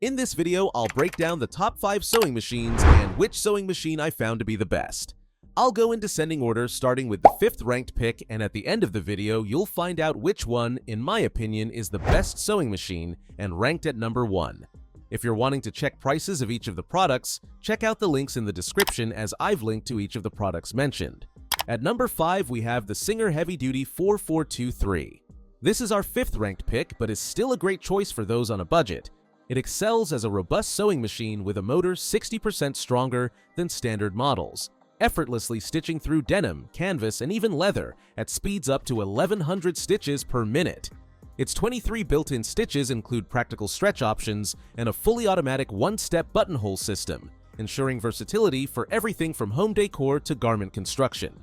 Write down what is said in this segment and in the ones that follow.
In this video, I'll break down the top 5 sewing machines and which sewing machine I found to be the best. I'll go in descending order, starting with the 5th ranked pick, and at the end of the video, you'll find out which one, in my opinion, is the best sewing machine and ranked at number 1. If you're wanting to check prices of each of the products, check out the links in the description as I've linked to each of the products mentioned. At number 5, we have the Singer Heavy Duty 4423. This is our 5th ranked pick, but is still a great choice for those on a budget. It excels as a robust sewing machine with a motor 60% stronger than standard models, effortlessly stitching through denim, canvas, and even leather at speeds up to 1100 stitches per minute. Its 23 built-in stitches include practical stretch options and a fully automatic one-step buttonhole system, ensuring versatility for everything from home decor to garment construction.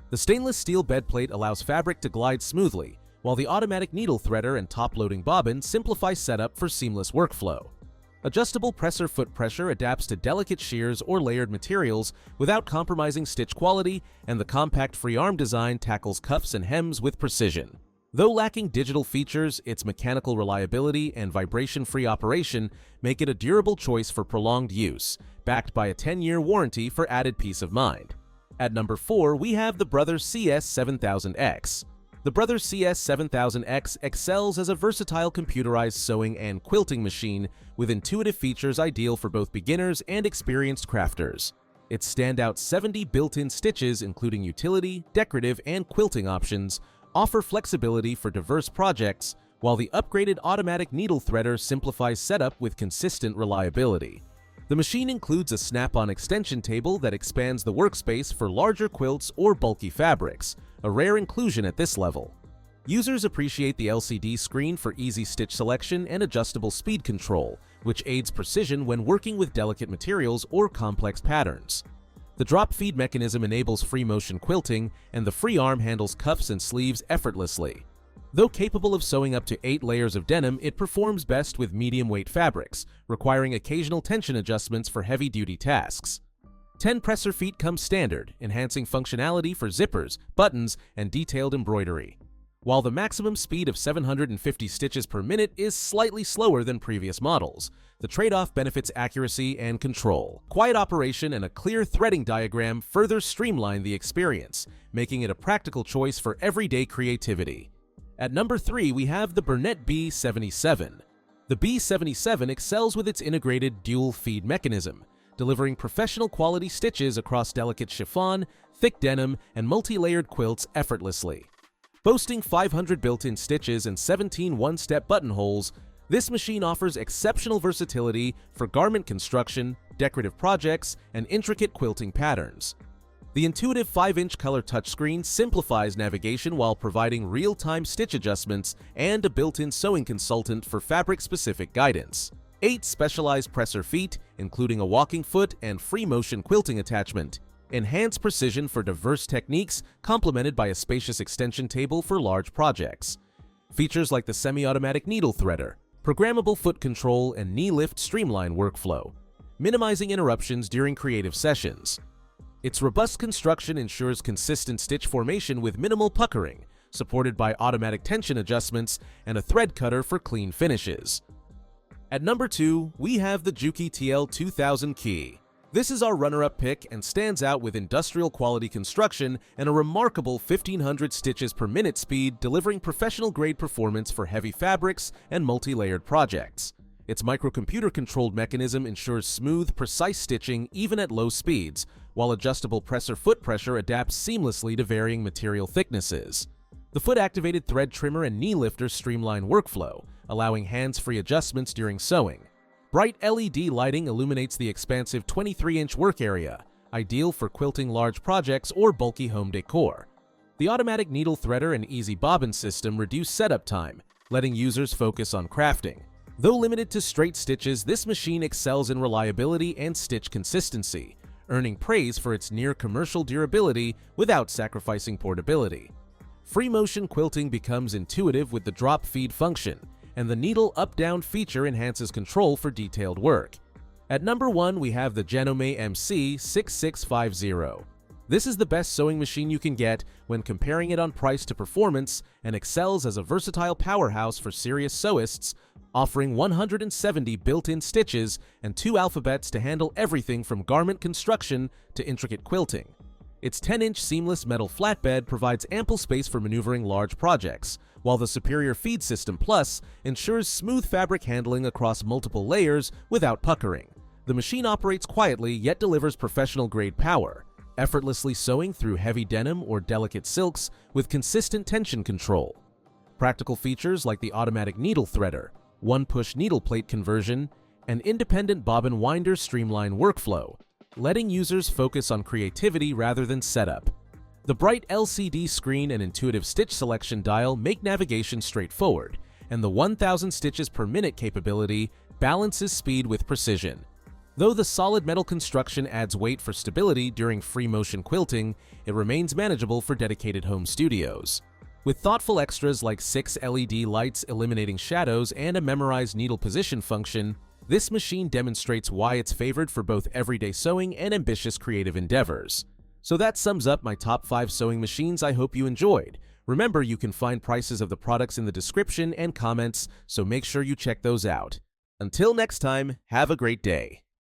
The stainless steel bedplate allows fabric to glide smoothly, while the automatic needle threader and top-loading bobbin simplify setup for seamless workflow. Adjustable presser foot pressure adapts to delicate shears or layered materials without compromising stitch quality, and the compact free arm design tackles cuffs and hems with precision. Though lacking digital features, its mechanical reliability and vibration-free operation make it a durable choice for prolonged use, backed by a 10-year warranty for added peace of mind. At number 4, we have the Brothers CS7000X. The Brothers CS7000X excels as a versatile computerized sewing and quilting machine with intuitive features ideal for both beginners and experienced crafters. Its standout 70 built-in stitches, including utility, decorative, and quilting options, offer flexibility for diverse projects, while the upgraded automatic needle threader simplifies setup with consistent reliability. The machine includes a snap-on extension table that expands the workspace for larger quilts or bulky fabrics, a rare inclusion at this level. Users appreciate the LCD screen for easy stitch selection and adjustable speed control, which aids precision when working with delicate materials or complex patterns. The drop feed mechanism enables free motion quilting, and the free arm handles cuffs and sleeves effortlessly. Though capable of sewing up to 8 layers of denim, it performs best with medium-weight fabrics, requiring occasional tension adjustments for heavy-duty tasks. 10 presser feet come standard, enhancing functionality for zippers, buttons, and detailed embroidery. While the maximum speed of 750 stitches per minute is slightly slower than previous models, the trade-off benefits accuracy and control. Quiet operation and a clear threading diagram further streamline the experience, making it a practical choice for everyday creativity. At number 3, we have the Bernette B77. The B77 excels with its integrated dual feed mechanism, delivering professional quality stitches across delicate chiffon, thick denim, and multi-layered quilts effortlessly. Boasting 500 built-in stitches and 17 one-step buttonholes, this machine offers exceptional versatility for garment construction, decorative projects, and intricate quilting patterns. The intuitive 5-inch color touchscreen simplifies navigation while providing real-time stitch adjustments and a built-in sewing consultant for fabric-specific guidance. 8 specialized presser feet, including a walking foot and free motion quilting attachment, enhance precision for diverse techniques, complemented by a spacious extension table for large projects. Features like the semi-automatic needle threader, programmable foot control, and knee lift streamline workflow, minimizing interruptions during creative sessions. Its robust construction ensures consistent stitch formation with minimal puckering, supported by automatic tension adjustments and a thread cutter for clean finishes. At number 2, we have the JUKI TL-2000Qi. This is our runner-up pick and stands out with industrial quality construction and a remarkable 1500 stitches per minute speed, delivering professional-grade performance for heavy fabrics and multi-layered projects. Its microcomputer-controlled mechanism ensures smooth, precise stitching even at low speeds, while adjustable presser foot pressure adapts seamlessly to varying material thicknesses. The foot-activated thread trimmer and knee lifter streamline workflow, allowing hands-free adjustments during sewing. Bright LED lighting illuminates the expansive 23-inch work area, ideal for quilting large projects or bulky home decor. The automatic needle threader and easy bobbin system reduce setup time, letting users focus on crafting. Though limited to straight stitches, this machine excels in reliability and stitch consistency, earning praise for its near-commercial durability without sacrificing portability. Free motion quilting becomes intuitive with the drop feed function, and the needle up-down feature enhances control for detailed work. At number 1, we have the Janome MC6650. This is the best sewing machine you can get when comparing it on price to performance, and excels as a versatile powerhouse for serious sewists, offering 170 built-in stitches and 2 alphabets to handle everything from garment construction to intricate quilting. Its 10-inch seamless metal flatbed provides ample space for maneuvering large projects, while the superior Feed System Plus ensures smooth fabric handling across multiple layers without puckering. The machine operates quietly yet delivers professional-grade power, effortlessly sewing through heavy denim or delicate silks with consistent tension control. Practical features like the automatic needle threader, one-push needle plate conversion, and independent bobbin winder streamline workflow, letting users focus on creativity rather than setup. The bright LCD screen and intuitive stitch selection dial make navigation straightforward, and the 1,000 stitches per minute capability balances speed with precision. Though the solid metal construction adds weight for stability during free motion quilting, it remains manageable for dedicated home studios. With thoughtful extras like 6 LED lights eliminating shadows and a memorized needle position function, this machine demonstrates why it's favored for both everyday sewing and ambitious creative endeavors. So that sums up my top 5 sewing machines I hope you enjoyed. Remember, you can find prices of the products in the description and comments, so make sure you check those out. Until next time, have a great day.